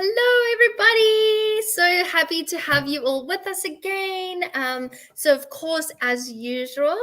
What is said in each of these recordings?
Hello, everybody. So happy to have you all with us again. So, of course, as usual,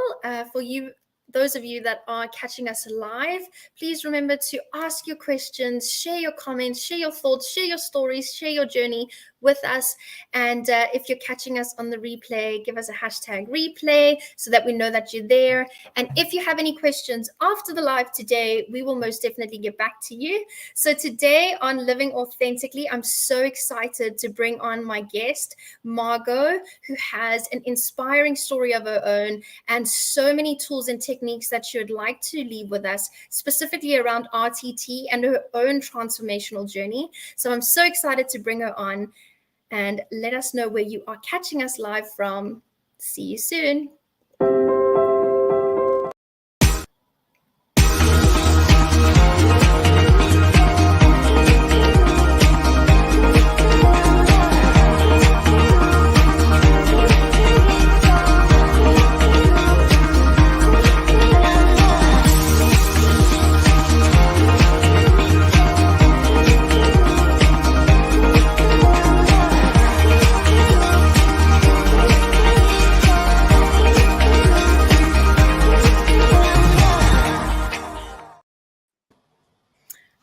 for you, those of you that are catching us live, please remember to ask your questions, share your comments, share your thoughts, share your stories, share your journey with us. And if you're catching us on the replay, give us a hashtag replay so that we know that you're there. And if you have any questions after the live today, we will most definitely get back to you. So today on Living Authentically, I'm so excited to bring on my guest, Margo, who has an inspiring story of her own and so many tools and techniques that she would like to leave with us, specifically around RTT and her own transformational journey. So I'm so excited to bring her on, and let us know where you are catching us live from. See you soon.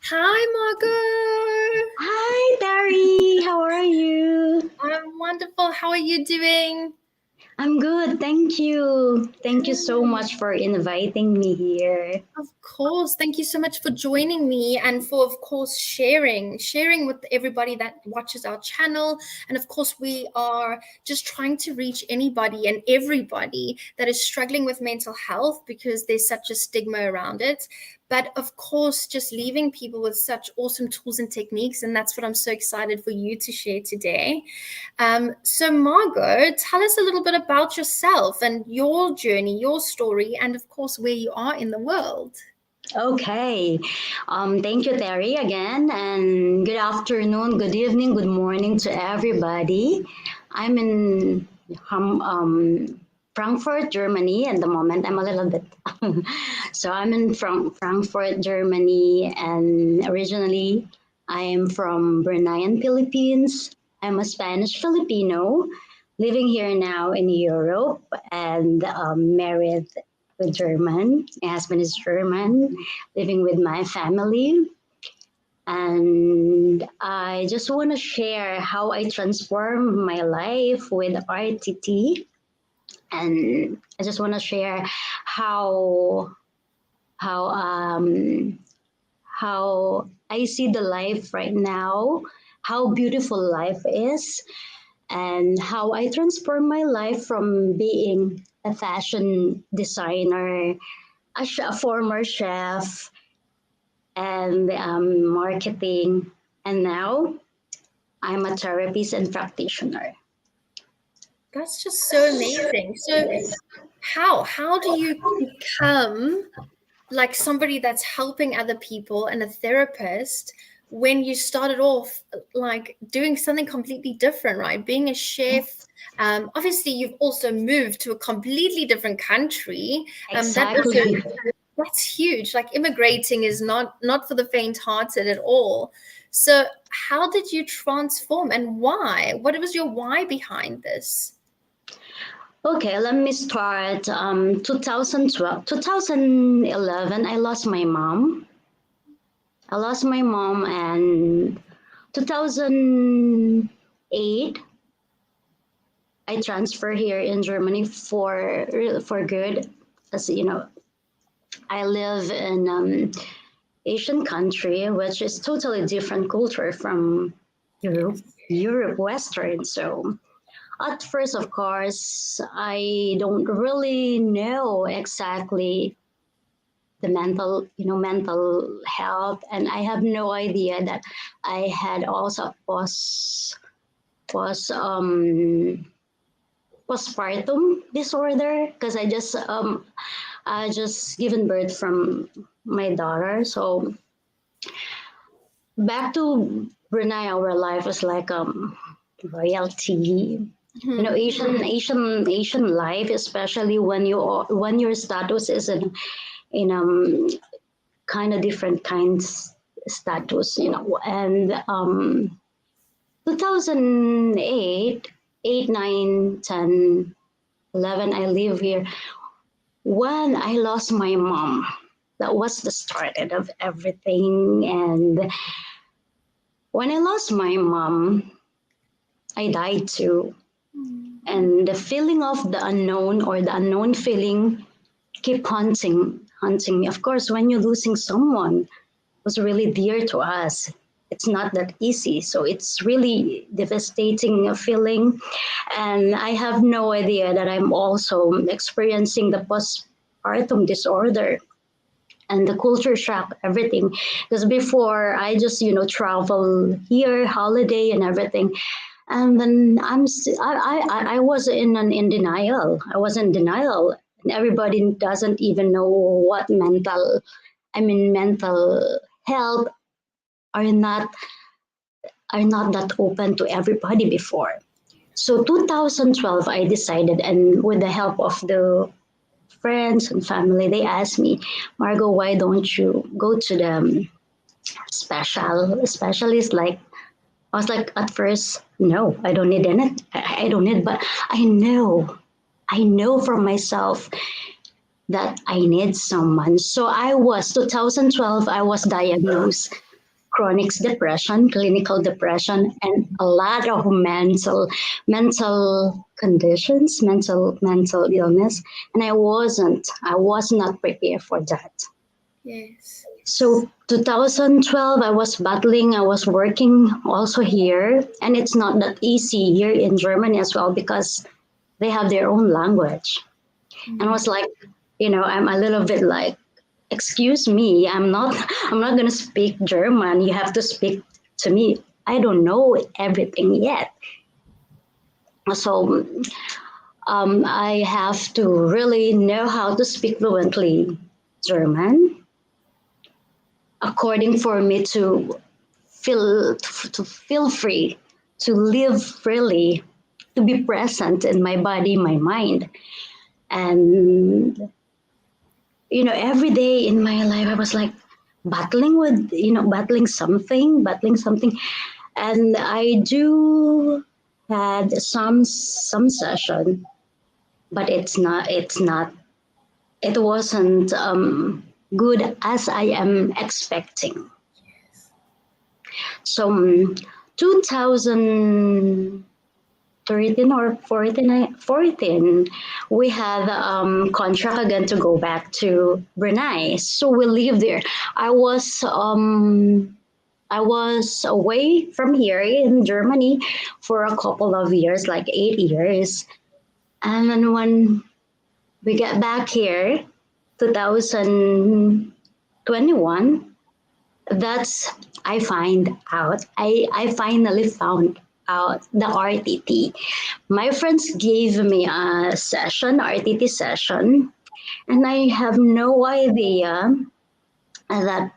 Hi, Margo. Hi, Terri. How are you? I'm wonderful. How are you doing? I'm good. Thank you. Thank you so much for inviting me here. Of course. Thank you so much for joining me and for, of course, sharing with everybody that watches our channel. And of course, we are just trying to reach anybody and everybody that is struggling with mental health because there's such a stigma around it. But of course, just leaving people with such awesome tools and techniques. And that's what I'm so excited for you to share today. So Margo, tell us a little bit about yourself and your journey, your story, and of course, where you are in the world. Okay. Thank you, Terri, again. And good afternoon, good evening, good morning to everybody. I'm in Frankfurt, Germany at the moment. I'm a little bit. So I'm in Frankfurt, Germany, and originally I am from Brunei, Philippines. I'm a Spanish Filipino living here now in Europe and married with German. My husband is German, living with my family. And I just want to share how I transformed my life with RTT. And I just want to share how I see the life right now, how beautiful life is, and how I transformed my life from being a fashion designer, a former chef, and marketing, and now I'm a therapist and practitioner. That's just so amazing. So how do you become like somebody that's helping other people and a therapist when you started off like doing something completely different, right? Being a chef. Obviously, you've also moved to a completely different country. Exactly. That's huge. Like immigrating is not for the faint-hearted at all. So how did you transform and why? What was your why behind this? Okay, let me start. 2011, I lost my mom. And 2008, I transferred here in Germany for good. As you know, I live in Asian country, which is totally different culture from Europe Western. So at first, of course, I don't really know exactly the mental health, and I have no idea that I had also postpartum disorder because I just given birth from my daughter. So back to Brunei, our life was like royalty. You know, Asian life, especially when your status is in kind of different kinds status, and 2008, 8, 9, 10, 11, I live here. When I lost my mom, that was the start of everything. And when I lost my mom, I died too. And the feeling of the unknown, or the unknown feeling, keep haunting me. Of course, when you're losing someone who's really dear to us, it's not that easy. So it's really devastating feeling. And I have no idea that I'm also experiencing the postpartum disorder and the culture shock, everything. Because before I just, travel here, holiday and everything. And then I was in denial. I was in denial. And everybody doesn't even know what mental health are not are not that open to everybody before. So 2012, I decided, and with the help of the friends and family, they asked me, Margo, why don't you go to the specialist? Like, I was like, at first, no, I don't need any. I don't need, but I know for myself that I need someone. So I was 2012. I was diagnosed chronic depression, clinical depression, and a lot of mental conditions, mental illness, and I was not prepared for that. Yes. So 2012, I was battling. I was working also here, and it's not that easy here in Germany as well because they have their own language. And I was like, I'm a little bit like, excuse me, I'm not gonna speak German. You have to speak to me. I don't know everything yet. So I have to really know how to speak fluently German, according for me to feel free, to live freely, to be present in my body, my mind, and every day in my life I was like battling with battling something, and I do had some session, but it wasn't good as I am expecting. So 2013 or 14, we had contract again to go back to Brunei. So we lived there. I was I was away from here in Germany for a couple of years, like 8 years. And then when we get back here, 2021, that's I finally found out the RTT. My friends gave me a session, RTT session, and I have no idea that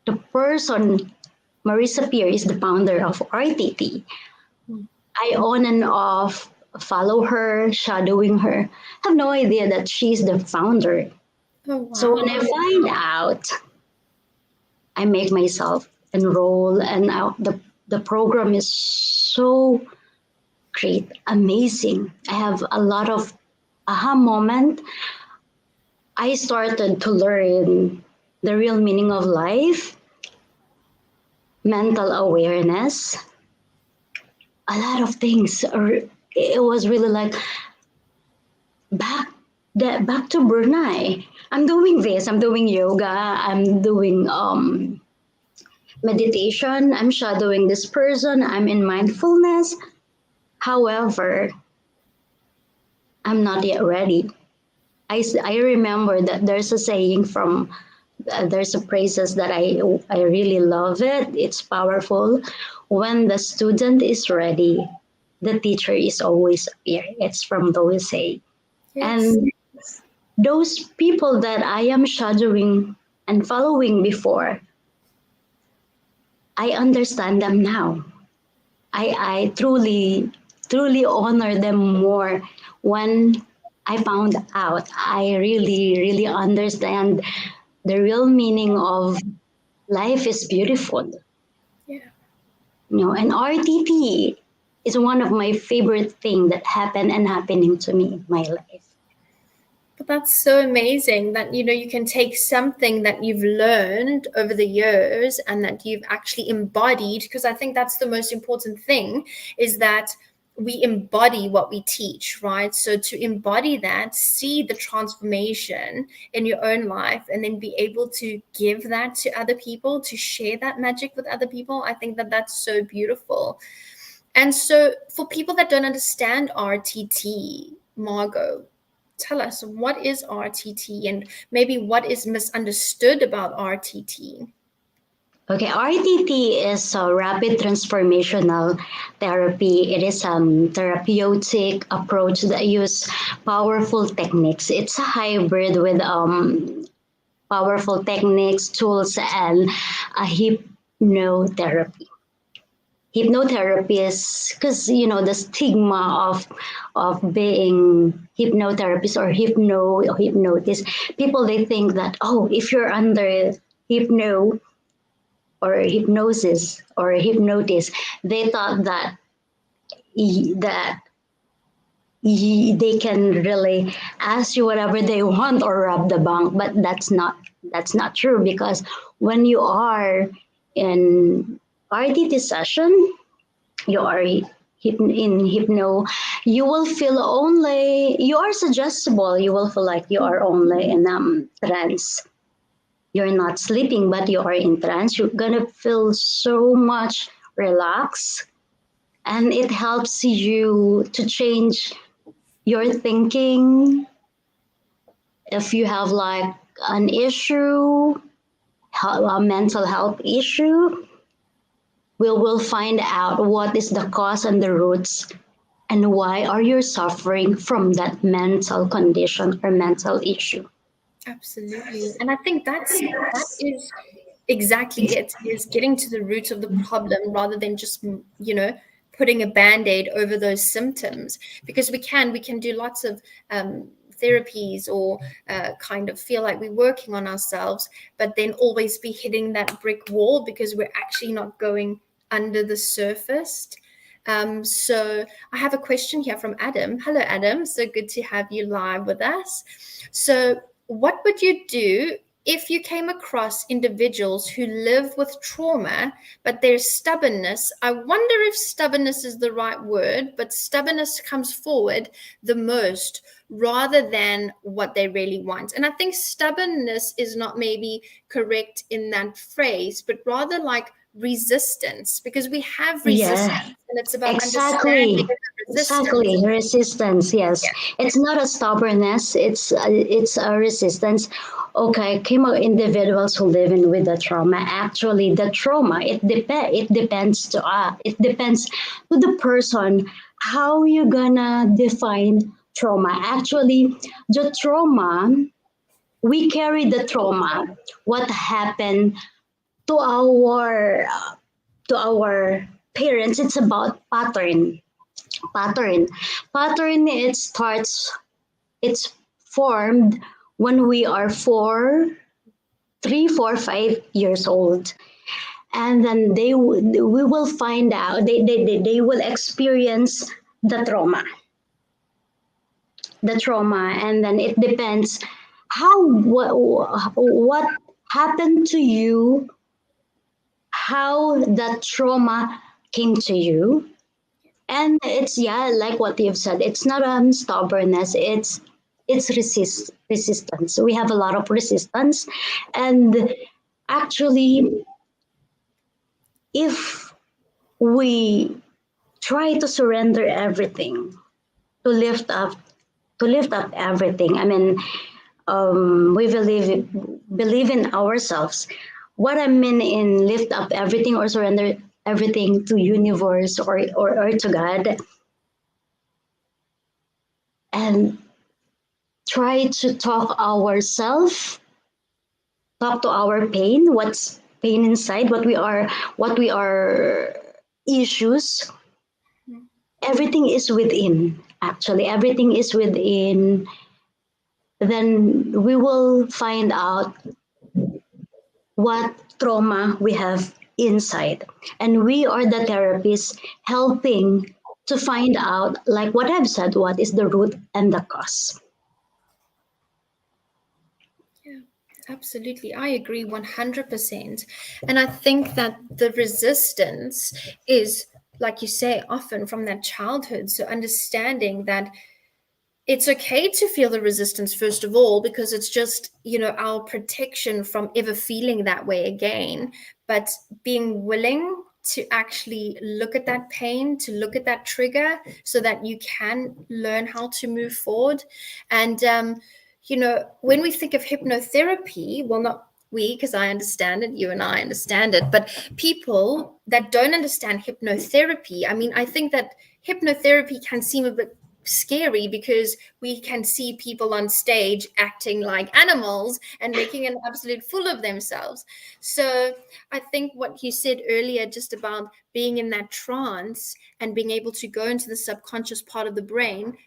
the person, Marissa Peer, is the founder of RTT. I on and off follow her, shadowing her. Have no idea that she's the founder. Oh, wow. So when I find out, I make myself enroll, and the program is so great, amazing. I have a lot of aha moment. I started to learn the real meaning of life, mental awareness, a lot of things. It was really like back back to Brunei. I'm doing this. I'm doing yoga. I'm doing meditation. I'm shadowing this person. I'm in mindfulness. However, I'm not yet ready. I remember that there's a saying from there's a phrases that I really love it. It's powerful. When the student is ready, the teacher is always here. It's from those say. Yes. And those people that I am shadowing and following before, I understand them now. I truly honor them more when I found out. I really understand the real meaning of life is beautiful. Yeah. And RTT is one of my favorite thing that happened and happening to me in my life. But that's so amazing that you can take something that you've learned over the years and that you've actually embodied, because I think that's the most important thing, is that we embody what we teach, right? So to embody that, see the transformation in your own life, and then be able to give that to other people, to share that magic with other people, I think that that's so beautiful. And so for people that don't understand RTT, Margo, tell us, what is RTT and maybe what is misunderstood about RTT? Okay, RTT is a rapid transformational therapy. It is a therapeutic approach that use powerful techniques. It's a hybrid with powerful techniques, tools, and a hypnotherapy. Hypnotherapy is because the stigma of being hypnotherapist or hypnotist. People, they think that, oh, if you're under hypno or hypnosis or hypnotis, they thought that that they can really ask you whatever they want or rob the bank, but that's not true, because when you are in RTT session, you are in hypno, you will feel only, you are suggestible, you will feel like you are only in trance. You're not sleeping, but you are in trance. You're gonna feel so much relaxed, and it helps you to change your thinking. If you have like an issue, a mental health issue, we will find out what is the cause and the roots, and why are you suffering from that mental condition or mental issue. Absolutely. And I think that is exactly it, is getting to the root of the problem rather than just, putting a band-aid over those symptoms, because we can do lots of therapies or kind of feel like we're working on ourselves, but then always be hitting that brick wall because we're actually not going under the surface. So I have a question here from Adam. Hello, Adam. So good to have you live with us. So what would you do if you came across individuals who live with trauma, but their stubbornness, I wonder if stubbornness is the right word, but stubbornness comes forward the most rather than what they really want. And I think stubbornness is not maybe correct in that phrase, but rather like resistance, because we have resistance Yeah, and it's about understanding exactly. the resistance. Exactly, resistance. Yes, Yeah. it's not a stubbornness. It's a resistance. Okay, came out individuals who live in with the trauma. Actually, the trauma, it depends to it depends to the person how you gonna define trauma. Actually, the trauma, we carry the trauma. What happened to our parents? It's about pattern. It's formed when we are 3 4 5 years old, and then we will find out, they will experience the trauma, and then it depends how what happened to you, how that trauma came to you. And it's, yeah, like what you've said, it's not stubbornness, it's resistance. We have a lot of resistance. And actually, if we try to surrender everything, to lift up everything, I mean, we believe in ourselves. What I mean in lift up everything or surrender everything to universe, or to God, and try to talk to our pain, what's pain inside, what we are issues. Everything is within. Actually, everything is within. Then we will find out what trauma we have inside. And we are the therapists helping to find out, like what I've said, what is the root and the cause. Yeah, absolutely. I agree 100%. And I think that the resistance is, like you say, often from that childhood. So understanding that it's okay to feel the resistance, first of all, because it's just, our protection from ever feeling that way again. But being willing to actually look at that pain, to look at that trigger, so that you can learn how to move forward. And when we think of hypnotherapy, well, not we, because I understand it, you and I understand it, but people that don't understand hypnotherapy, I mean, I think that hypnotherapy can seem a bit scary because we can see people on stage acting like animals and making an absolute fool of themselves. So I think what you said earlier, just about being in that trance and being able to go into the subconscious part of the brain,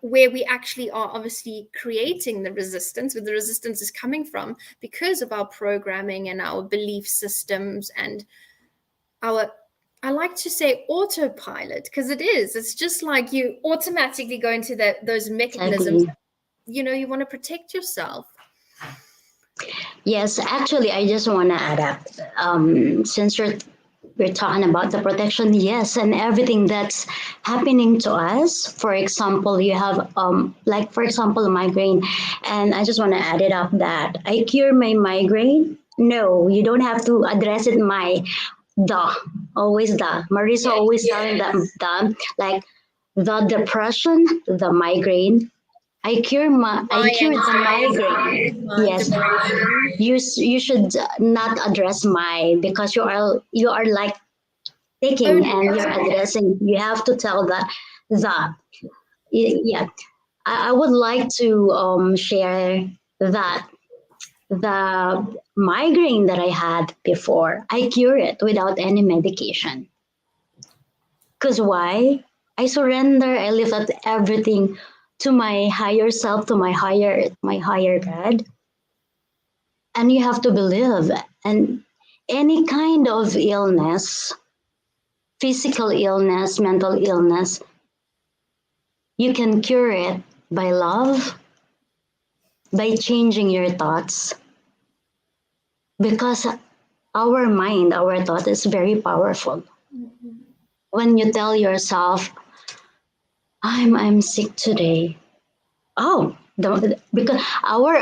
where we actually are obviously creating the resistance, where the resistance is coming from because of our programming and our belief systems and our, I like to say autopilot, because it's just like you automatically go into those mechanisms. Exactly. You want to protect yourself. Yes, actually, I just want to add up. Since we're talking about the protection, yes, and everything that's happening to us. For example, you have like for example, migraine, and I just want to add it up that I cure my migraine. No, you don't have to address it. The always the Marisa Yes, always telling them the like the depression, the migraine. I my cure the anxiety, migraine. my Yes, depression. you should not address mine because you are like taking Only and that. you're addressing. You have to tell the yeah. I would like to share that the migraine that I had before, I cure it without any medication. Cause why? I surrender. I lift up everything to my higher self, to my higher God. And you have to believe. And any kind of illness, physical illness, mental illness, you can cure it by love, by changing your thoughts. Because our mind, our thought is very powerful. Mhm. When you tell yourself, I'm sick today. Oh, because our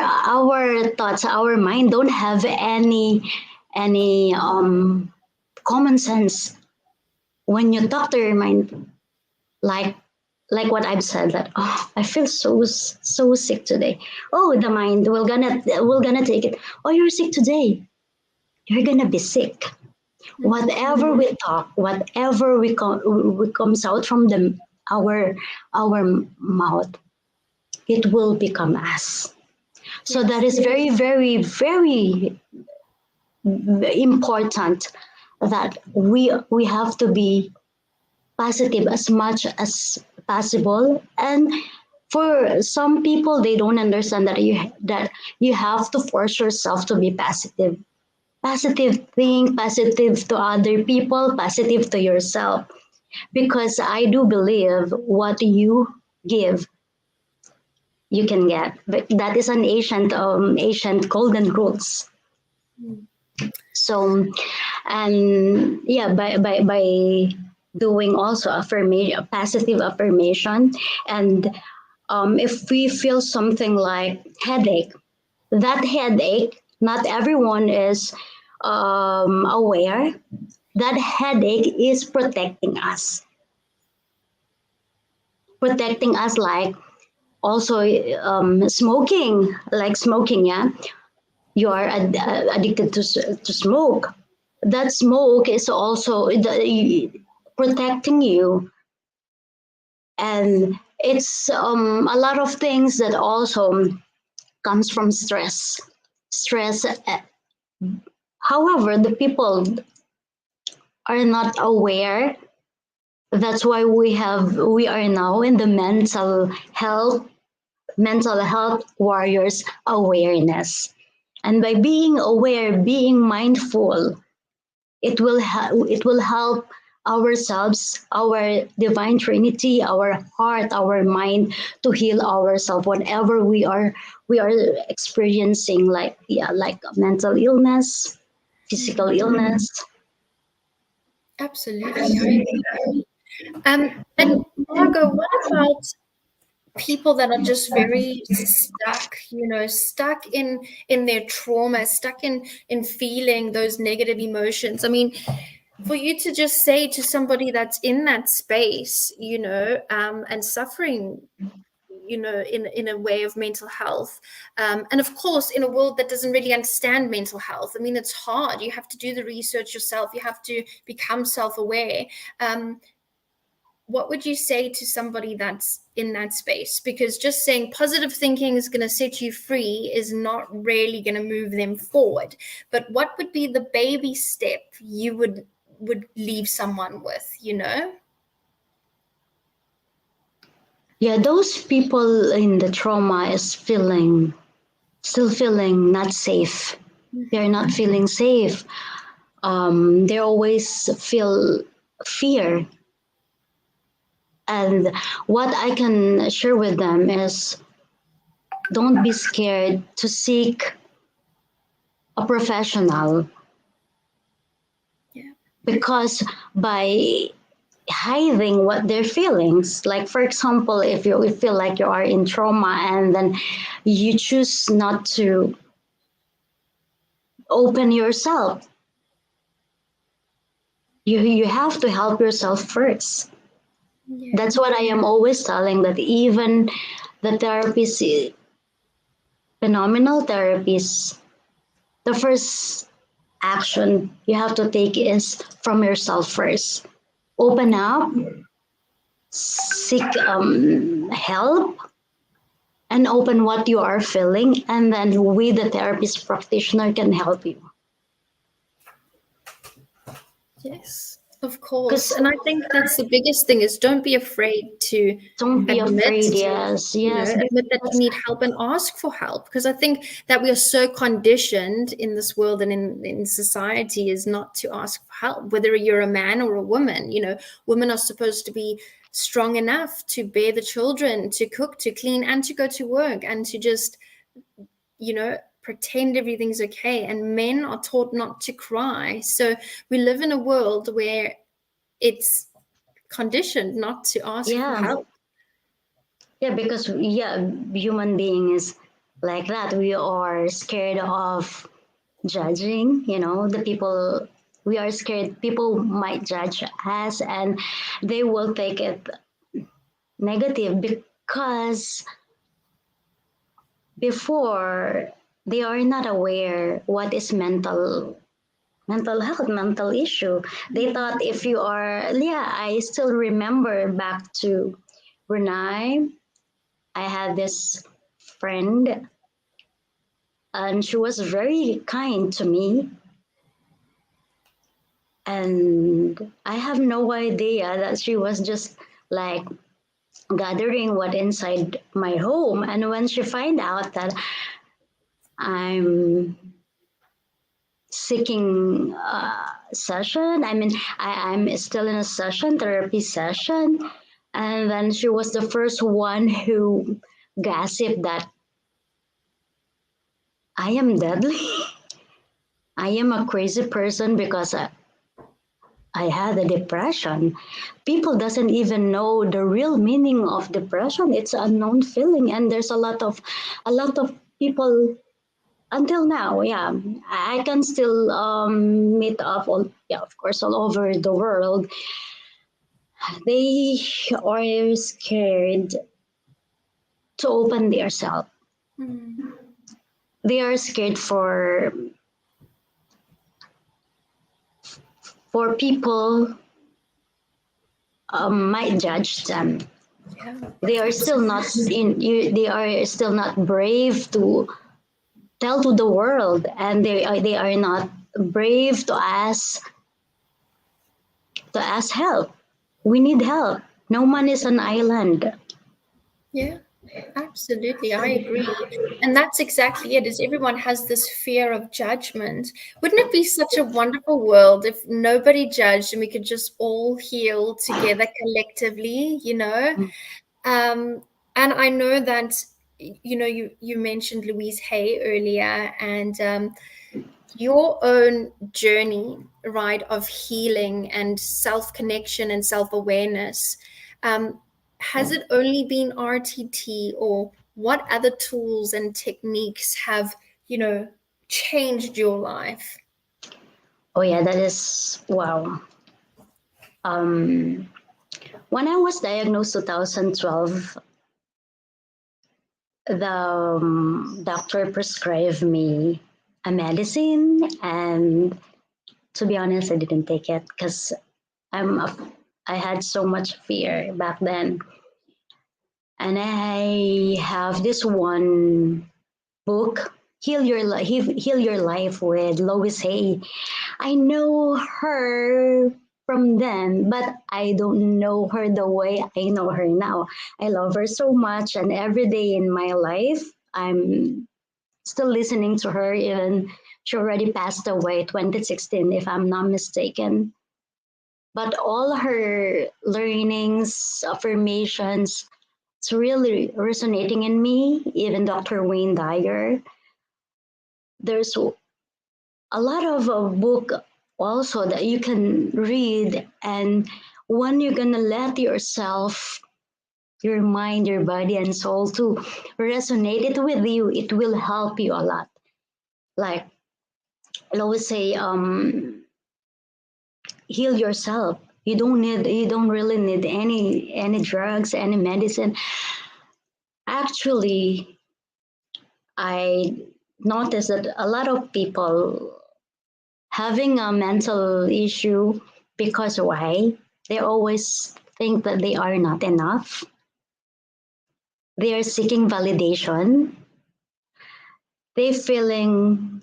thoughts, our mind don't have any common sense. When you talk to your mind, like like what I've said, that oh, I feel so sick today. Oh, the mind we're gonna take it. Oh, you're sick today. You're gonna be sick. Whatever we talk, whatever we comes out from our mouth, it will become us. So that Yes. is very, very, very important that we have to be positive as much as possible. And for some people, they don't understand that you have to force yourself to be positive. Positive think, positive to other people, positive to yourself. Because I do believe what you give, you can get. But that is an ancient golden rules. Mm. So, and yeah, by doing also affirmation, positive affirmation, and if we feel something like headache, that headache, not everyone is aware that headache is protecting us like also smoking, like smoking, yeah, you are addicted to smoke. That smoke is also protecting you, and it's a lot of things that also comes from stress. However, the people are not aware. That's why we are now in the mental health warriors awareness. And by being aware, being mindful, it will help ourselves, our divine trinity, our heart, our mind, to heal ourselves whenever we are experiencing, like, yeah, like mental illness, physical illness. Absolutely, I agree. And Margo, what about people that are just very stuck, stuck in their trauma, stuck in feeling those negative emotions? I mean, for you to just say to somebody that's in that space, and suffering, in a way of mental health, and of course in a world that doesn't really understand mental health. I mean, it's hard. You have to do the research yourself. You have to become self-aware. What would you say to somebody that's in that space? Because just saying positive thinking is going to set you free is not really going to move them forward. But what would be the baby step you would leave someone with? Yeah, those people in the trauma is still feeling not safe. They're not feeling safe. They always feel fear. And what I can share with them is, don't be scared to seek a professional, Yeah. because by hiding what their feelings, like for example, if you feel like you are in trauma and then you choose not to open yourself, you have to help yourself first. Yeah. That's what I am always telling, that even the therapist, phenomenal therapists, the first action you have to take is from yourself first. Open up, seek help, and open what you are feeling, and then we, the therapist practitioner, can help you. Yes, of course. Because And I think that's the biggest thing, is don't be afraid to don't be admit, afraid. Yes, yes. admit that you Because need help and ask for help. Because I think that we are so conditioned in this world and in society is not to ask for help, whether you're a man or a woman. Women are supposed to be strong enough to bear the children, to cook, to clean, and to go to work, and to just, pretend everything's okay. And men are taught not to cry. So we live in a world where it's conditioned not to ask for yeah, help. yeah, because yeah, human being is like that. We are scared of judging. The people, we are scared people might judge us, and they will take it negative, because before they are not aware what is mental health, mental issue. They thought, if you are, yeah, I still remember back to Brunei. I had this friend, and she was very kind to me, and I have no idea that she was just like gathering what inside my home. And when she find out that I'm seeking session. I mean, I'm still in a session, therapy session. And then she was the first one who gossiped that I am deadly. I am a crazy person because I had a depression. People doesn't even know the real meaning of depression. It's an unknown feeling, and there's a lot of people until now. Yeah, I can still meet up all, yeah, of course, all over the world. They are scared to open themselves. Mm. They are scared for people might judge them. Yeah, They are still not in. They are still not brave to tell to the world, and they are not brave to ask help. We need help. No man is an island. yeah, Absolutely, I agree. And that's exactly it, is everyone has this fear of judgment. Wouldn't it be such a wonderful world if nobody judged and we could just all heal together collectively, you know? Um, and I know that, you know, you mentioned Louise Hay earlier, and your own journey, right, of healing and self-connection and self-awareness, has it only been RTT, or what other tools and techniques have, you know, changed your life? Oh yeah, that is wow. Um, when I was diagnosed 2012, the doctor prescribed me a medicine, and to be honest, I didn't take it because I'm a, I had so much fear back then, and I have this one book, Heal Your Life with Lois Hay. I know her from then, but I don't know her the way I know her now. I love her so much, and every day in my life, I'm still listening to her. Even she already passed away 2016, if I'm not mistaken. But all her learnings, affirmations, it's really resonating in me. Even Dr. Wayne Dyer, there's a lot of book also that you can read, and when you're gonna let yourself, your mind, your body and soul to resonate it with you, it will help you a lot. Like I always say, heal yourself. You don't really need any drugs, any medicine. Actually, I noticed that a lot of people having a mental issue, because why? They always think that they are not enough. They are seeking validation. They feeling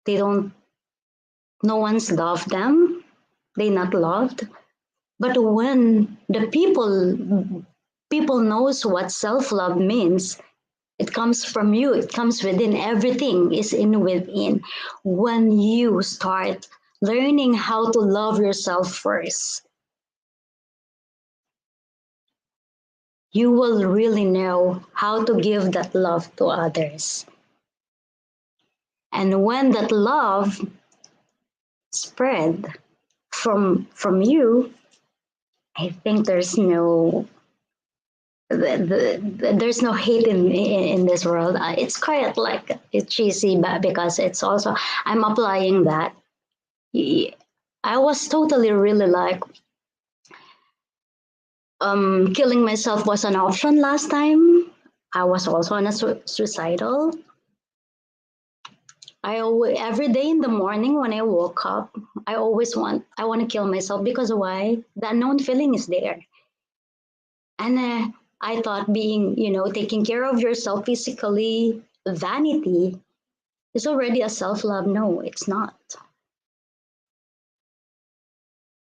they don't, no one's loved them. They not loved. But when the people knows what self-love means, it comes from you. It comes within. Everything is in within. When you start learning how to love yourself first, you will really know how to give that love to others. And when that love spread from you, I think there's no hate in this world. It's quite like it's cheesy, but because it's also I'm applying that. I was totally really like killing myself was an option last time. I was also on a suicidal. Every day in the morning when I woke up, I want to kill myself because why? The unknown feeling is there, and I thought being taking care of yourself physically, vanity is already a self love. No, it's not.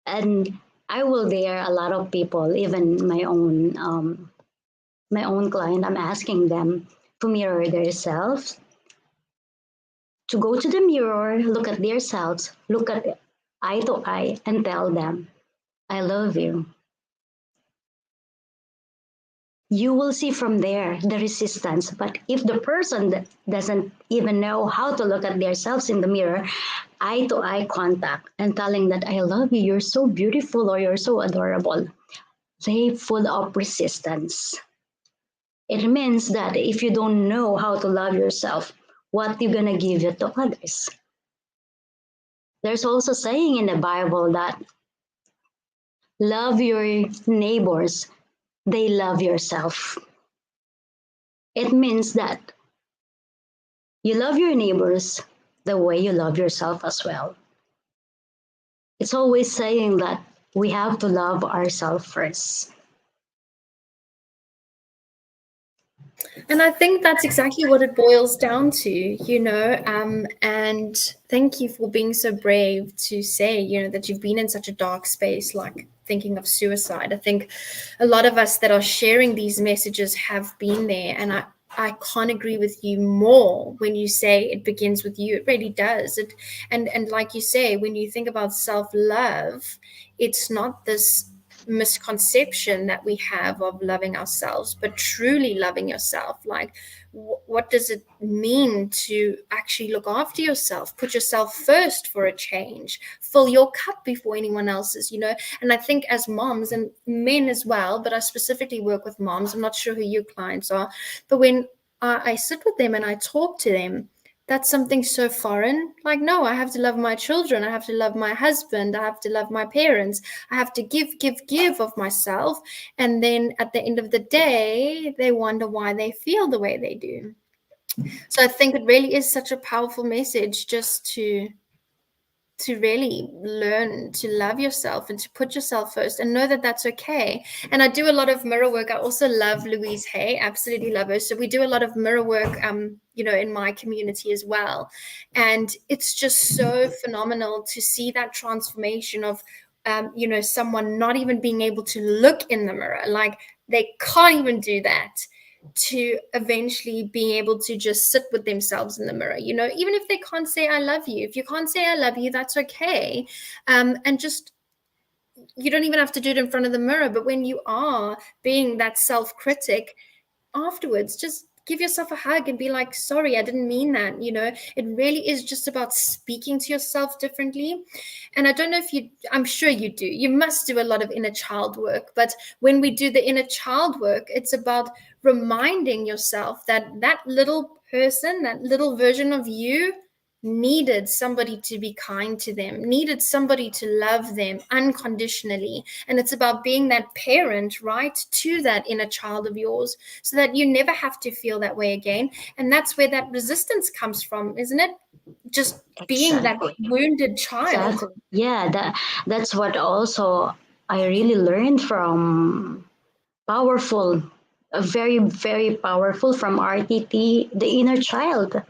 And I will dare a lot of people, even my own client. I'm asking them to mirror themselves, to go to the mirror, look at themselves, look at eye to eye, and tell them, I love you. You will see from there the resistance. But if the person that doesn't even know how to look at themselves in the mirror, eye to eye contact, and telling that I love you, you're so beautiful or you're so adorable, they full of resistance. It means that if you don't know how to love yourself, what you gonna give it to others? There's also saying in the Bible that love your neighbors, they love yourself. It means that you love your neighbors the way you love yourself as well. It's always saying that we have to love ourselves first. And I think that's exactly what it boils down to, and thank you for being so brave to say, that you've been in such a dark space, like thinking of suicide. I think a lot of us that are sharing these messages have been there, and I can't agree with you more when you say it begins with you. It really does. And like you say, when you think about self-love, it's not this misconception that we have of loving ourselves, but truly loving yourself. Like, what does it mean to actually look after yourself? Put yourself first for a change. Fill your cup before anyone else's. And I think as moms and men as well, but I specifically work with moms. I'm not sure who your clients are, but when I sit with them and I talk to them, that's something so foreign. Like, no, I have to love my children. I have to love my husband. I have to love my parents. I have to give of myself. And then at the end of the day, they wonder why they feel the way they do. So I think it really is such a powerful message, just to really learn to love yourself and to put yourself first and know that that's okay. And I do a lot of mirror work. I also love Louise Hay, absolutely love her. So we do a lot of mirror work, in my community as well. And it's just so phenomenal to see that transformation of, someone not even being able to look in the mirror. Like, they can't even do that, to eventually being able to just sit with themselves in the mirror, even if they can't say I love you. If you can't say I love you, that's okay. And just, you don't even have to do it in front of the mirror, but when you are being that self-critic, afterwards, just give yourself a hug and be like, sorry, I didn't mean that. It really is just about speaking to yourself differently. And I don't know if I'm sure you must do a lot of inner child work, but when we do the inner child work, it's about reminding yourself that that little person, that little version of you, needed somebody to be kind to them, needed somebody to love them unconditionally. And it's about being that parent, right, to that inner child of yours, so that you never have to feel that way again. And that's where that resistance comes from, isn't it? Just being that Exactly. wounded child. Exactly. Yeah, that's what also I really learned from powerful, very, very powerful from RTT, the inner child.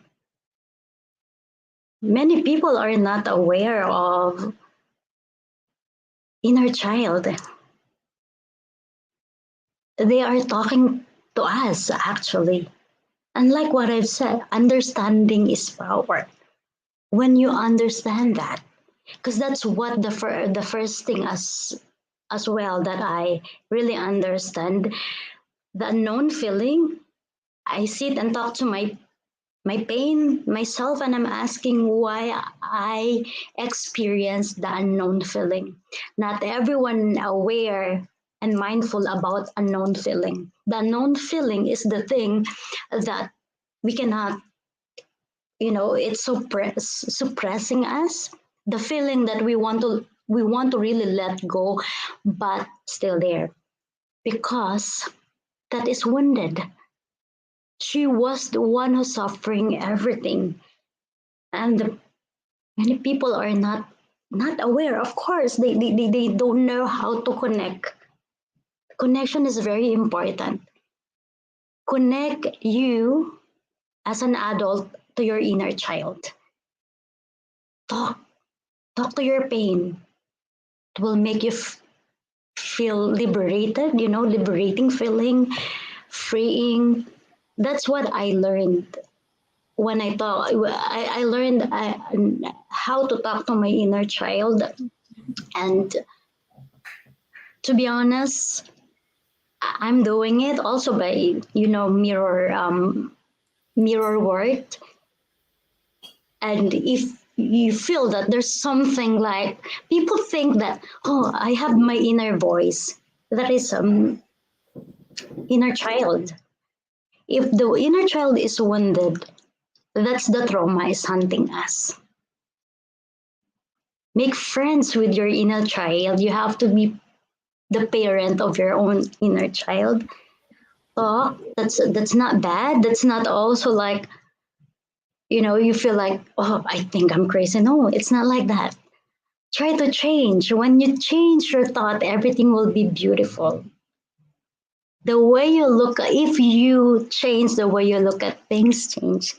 Many people are not aware of inner child. They are talking to us actually. And like what I've said, understanding is power. When you understand that, because that's what the first thing as well that I really understand, the unknown feeling. I sit and talk to my pain myself, and I'm asking why I experience the unknown feeling. Not everyone aware and mindful about unknown feeling. The unknown feeling is the thing that we cannot, it's suppressing us. The feeling that we want to really let go, but still there because that is wounded. She was the one who's suffering everything, and many people are not aware. Of course, they don't know how to connect. Connection is very important. Connect you as an adult to your inner child. Talk to your pain. It will make you feel liberated, liberating feeling, freeing. That's what I learned when I talk. I learned how to talk to my inner child. And to be honest, I'm doing it also by, mirror work. And if you feel that there's something like, people think that, oh, I have my inner voice. That is inner child. If the inner child is wounded, that's the trauma is hunting us. Make friends with your inner child. You have to be the parent of your own inner child. Oh, that's not bad. That's not also like, you feel like, oh, I think I'm crazy. No, it's not like that. Try to change. When you change your thought, everything will be beautiful. The way you look, if you change the way you look at things, change.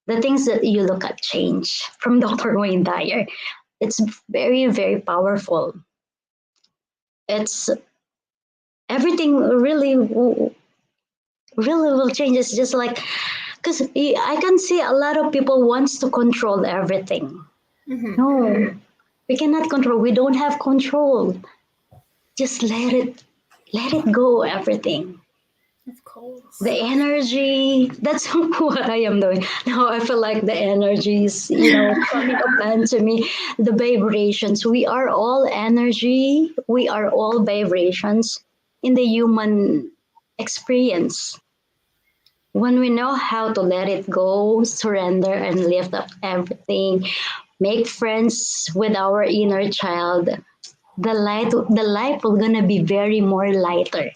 The things that you look at change from Dr. Wayne Dyer. It's very, very powerful. It's everything really will change. It's just like, because I can see a lot of people wants to control everything. Mm-hmm. No, we cannot control. We don't have control. Just let it go, everything. Of course. The energy, that's what I am doing. Now I feel like the energy is, coming up into me. The vibrations. We are all energy. We are all vibrations in the human experience. When we know how to let it go, surrender, and lift up everything, make friends with our inner child, the life will gonna be very more lighter.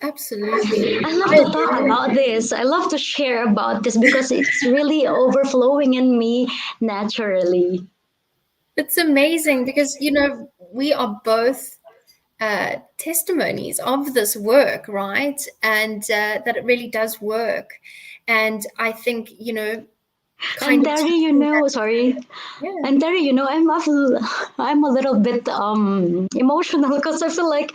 Absolutely. I love to talk about this. I love to share about this because it's really overflowing in me naturally. It's amazing because, we are both testimonies of this work, right? And that it really does work. And I think, And kind of Terry, taking that, sorry. yeah. And Terry, I'm a little bit emotional because I feel like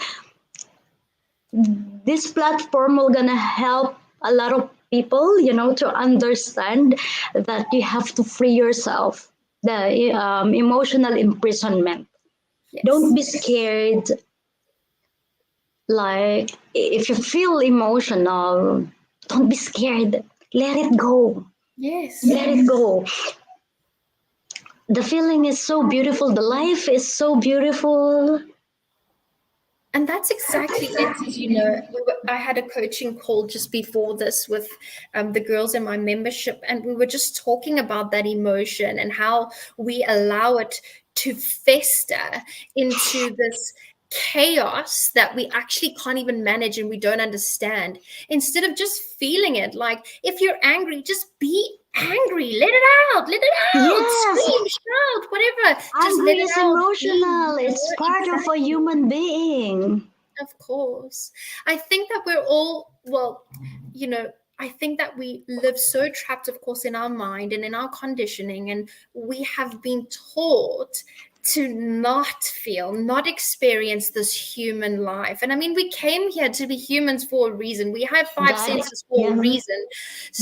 this platform will gonna help a lot of people, to understand that you have to free yourself, the emotional imprisonment. Don't Yes. be scared. Like, if you feel emotional, don't be scared. Let it go. Yes. Let it go. The feeling is so beautiful. The life is so beautiful. And that's exactly it. I had a coaching call just before this with the girls in my membership, and we were just talking about that emotion and how we allow it to fester into this chaos that we actually can't even manage and we don't understand. Instead of just feeling it, like if you're angry, just be angry, let it out, Yes, scream, shout, whatever, just let angry it is out, be, emotional. It's part of a exactly. human being. Of course. I think that we're all, well, I think that we live so trapped, of course, in our mind and in our conditioning, and we have been taught to not feel, not experience this human life. And I mean, we came here to be humans for a reason. We have five That, senses for a yeah, reason.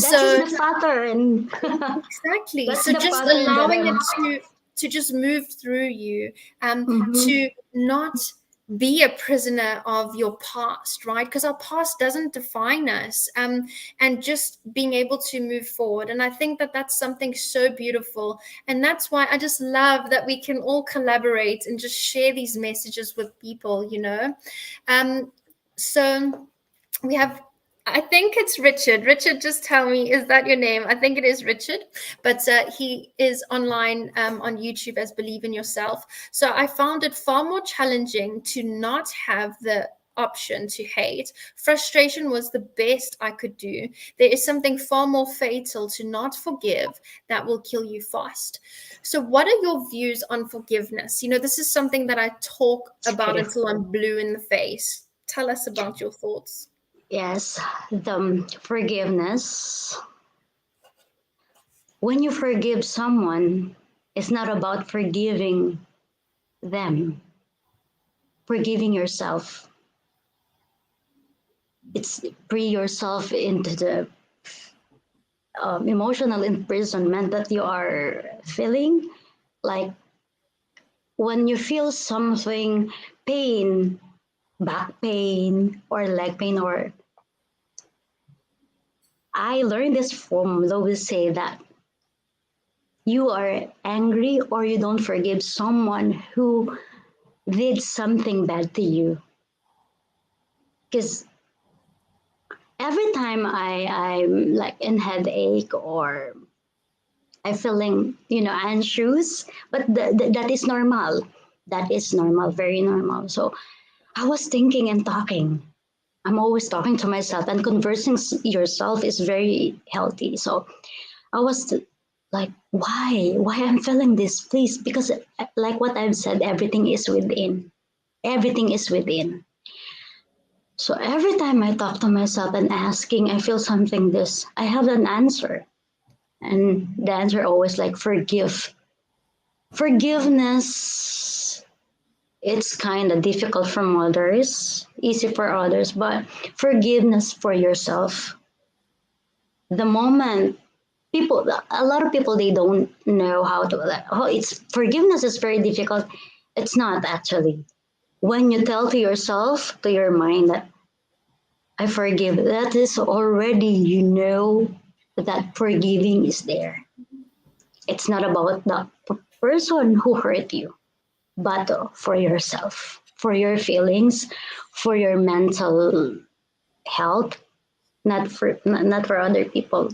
that is So the pattern. exactly. That's So the just pattern that allowing I'm. it to just move through you, Mhm. to not be a prisoner of your past, right? Because our past doesn't define us, and just being able to move forward. And I think that that's something so beautiful, and that's why I just love that we can all collaborate and just share these messages with people. So we have, I think it's Richard. Richard, just tell me, is that your name? I think it is Richard, but he is online on YouTube as Believe in Yourself. So I found it far more challenging to not have the option to hate. Frustration was the best I could do. There is something far more fatal to not forgive that will kill you fast. So what are your views on forgiveness? This is something that I talk about Okay. until I'm blue in the face. Tell us about your thoughts. Yes, the forgiveness. When you forgive someone, it's not about forgiving them, forgiving yourself. It's free yourself into the emotional imprisonment that you are feeling. Like when you feel something, pain, back pain, or leg pain, or I learned this from Lois say that you are angry or you don't forgive someone who did something bad to you. Because every time I'm like in headache or I feeling anxious, but that is normal. That is normal, very normal. So I was thinking and talking. I'm always talking to myself, and conversing yourself is very healthy. So I was like, why I'm feeling this? Please, because like what I've said, everything is within. Everything is within. So every time I talk to myself and asking, I feel something this, I have an answer. And the answer always like forgive. Forgiveness, it's kind of difficult from others, easy for others, but forgiveness for yourself. The moment people, a lot of people, they don't know how to, like, oh, it's forgiveness is very difficult. It's not actually. When you tell to yourself, to your mind that I forgive, that is already, that forgiving is there. It's not about the person who hurt you, but for yourself, for your feelings, for your mental health, not for other people.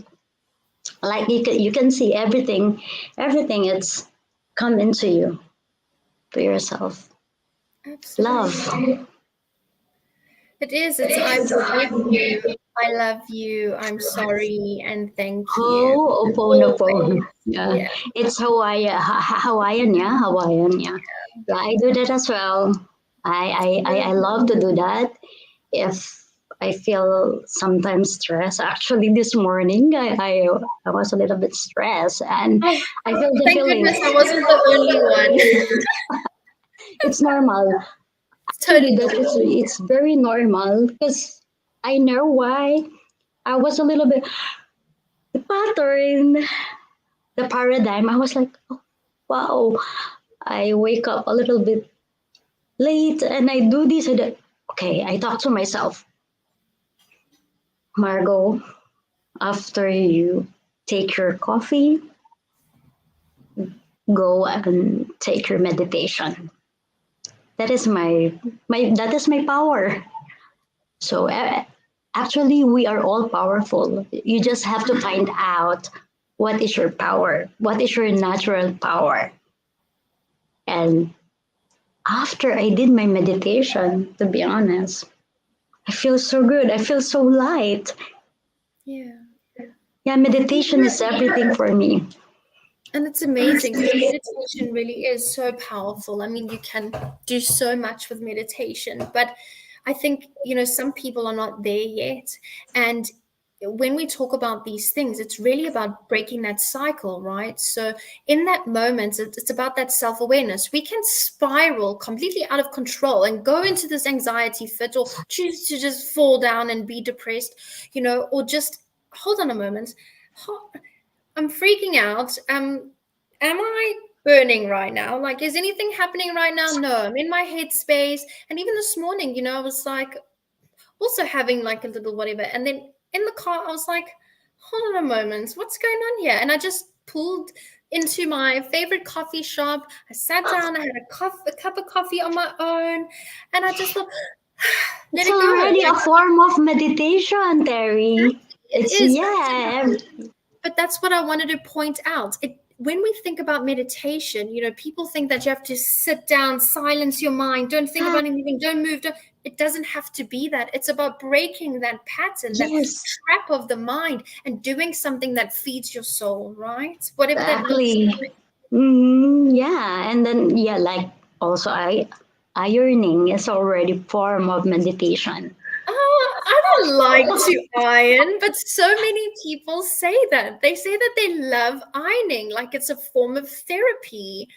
Like you can see everything it's come into you, to yourself. Absolutely. Love. It is. It's I forgive you, I love you, I'm sorry, and thank you. Ho'oponopono. Always. Yeah, Yeah. it's Hawaiian. Yeah, Hawaiian. Yeah, yeah. I do that as well. I love to do that. If I feel sometimes stress. Actually, this morning I was a little bit stressed, and Oh, I feel the thank feeling. goodness I wasn't the only one. It's normal. It's Actually, totally that is, normal. it's very normal because I know why. I was a little bit the pattern, the paradigm. I was like, oh, wow. I wake up a little bit late and I do this and that. Okay, I talk to myself, Margo, after you take your coffee, go and take your meditation. That is my power. So actually, we are all powerful. You just have to find out what is your power, what is your natural power. And after I did my meditation, to be honest, I feel so good. I feel so light. Yeah. Yeah, meditation is everything for me. And it's amazing because meditation really is so powerful. I mean, you can do so much with meditation, but I think, some people are not there yet. And when we talk about these things, it's really about breaking that cycle, right? So, in that moment, it's about that self awareness. We can spiral completely out of control and go into this anxiety fit or choose to just fall down and be depressed, or just hold on a moment. I'm freaking out. Am I burning right now? Like, is anything happening right now? No, I'm in my headspace. And even this morning, I was like also having like a little whatever. And then in the car, I was like, hold on a moment, what's going on here? And I just pulled into my favorite coffee shop. I sat down, I had a cup of coffee on my own, and I just thought, let It's it go. already a Like, form of meditation, Terry. it It's, is. yeah. But that's what I wanted to point out. When we think about meditation, people think that you have to sit down, silence your mind, don't think about anything, don't move. It doesn't have to be that. It's about breaking that pattern, that Yes, trap of the mind, and doing something that feeds your soul, right? Whatever that looks exactly. like. Yeah, and then yeah, like also ironing is already form of meditation. Oh, I don't like to iron, but so many people say that. They say that they love ironing, like it's a form of therapy.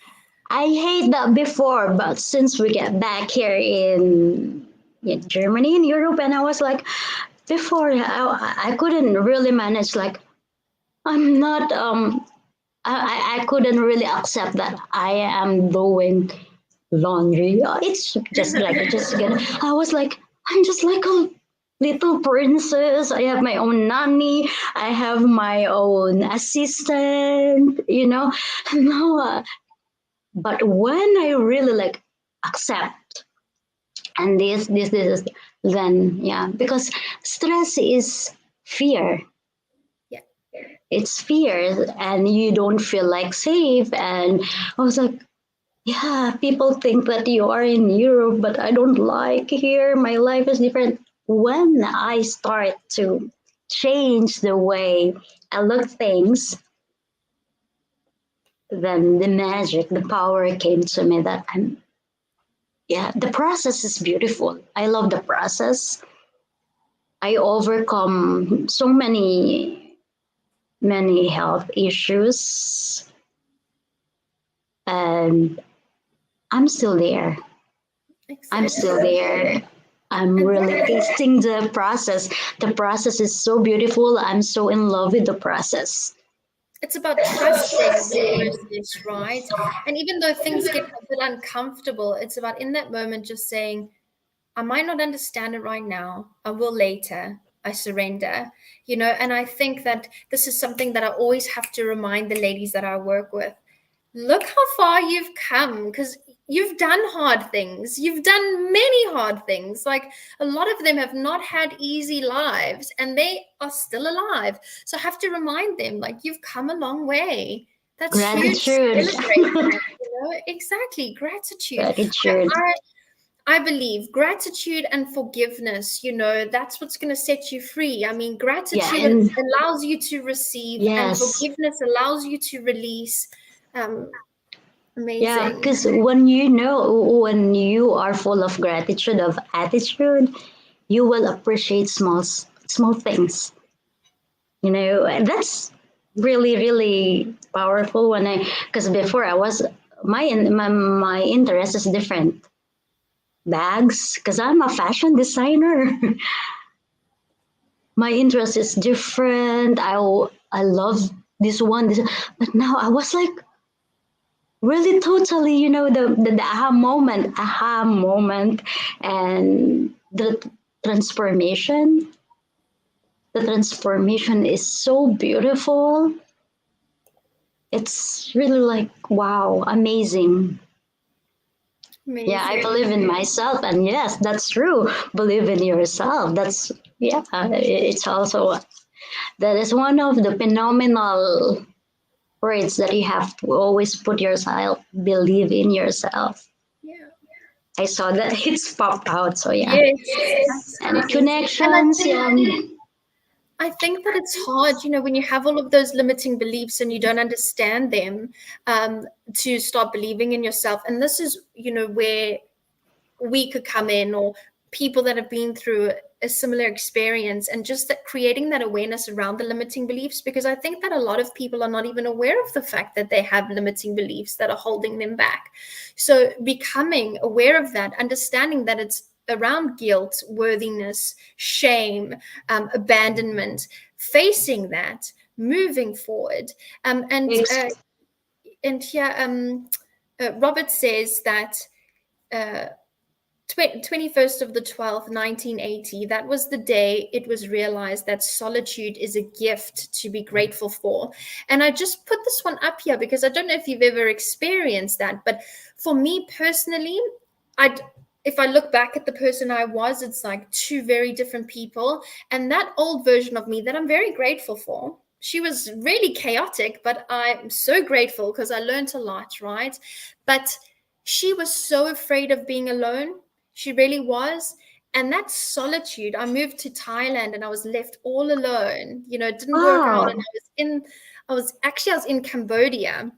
I hate that before, but since we get back here in Germany, in Europe, and I was like, before I couldn't really manage. Like I'm not I couldn't really accept that I am doing laundry. It's just get. I was like I'm just like a little princess. I have my own nanny. I have my own assistant. No, but when I really like accept and this is then yeah, because stress is fear. Yeah. It's fear and you don't feel like safe. And I was like, yeah, people think that you are in Europe, but I don't like here. My life is different. When I start to change the way I look things, then the magic, the power came to me that I'm yeah, the process is beautiful. I love the process. I overcome so many health issues, and I'm still there. I'm still Exactly. there. I'm And really yeah, tasting the process. The process is so beautiful. I'm so in love with the process. it's about trusting the process, right? And even though things get a bit uncomfortable, it's about in that moment just saying, I might not understand it right now. I will later. I surrender, and I think that this is something that I always have to remind the ladies that I work with. Look how far you've come because you've done hard things. You've done many hard things. Like a lot of them have not had easy lives and they are still alive. So I have to remind them, like, you've come a long way. That's huge. Gratitude. Celebrate that, Exactly. Gratitude. Gratitude. I believe gratitude and forgiveness, that's what's going to set you free. I mean, Yeah, gratitude and allows you to receive, and yes. forgiveness allows you to release. Um, Yeah, Amazing. because when you are full of gratitude, of attitude, you will appreciate small things. And that's really powerful. Because before I was my interest is different. Bags, because I'm a fashion designer. My interest is different. I love this, but now I was like really totally, the aha moment, and transformation the transformation is so beautiful. It's really like, wow, amazing. Yeah, I Amazing. believe in myself, and yes, that's true. Believe in yourself. That's, yeah, it's also, that is one of the phenomenal words that you have to always put yourself, believe in yourself. Yeah. I saw that it's popped out, so yeah. Yes, And absolutely. And I connections, think yeah. I think that it's hard, when you have all of those limiting beliefs and you don't understand them, to start believing in yourself. And this is, where we could come in, or people that have been through a similar experience, and just that creating that awareness around the limiting beliefs, because I think that a lot of people are not even aware of the fact that they have limiting beliefs that are holding them back. So becoming aware of that, understanding that it's around guilt, worthiness, shame, abandonment, facing that, moving forward, and here Robert says that uh, 21st of the 12th, 1980, that was the day it was realized that solitude is a gift to be grateful for. And I just put this one up here because I don't know if you've ever experienced that, but for me personally, I'd if I look back at the person I was, it's like two very different people. And that old version of me that I'm very grateful for, she was really chaotic, but I'm so grateful because I learned a lot, right? But she was so afraid of being alone. She really was. And that solitude, I moved to Thailand and I was left all alone. It didn't work out. Wow. And I was in Cambodia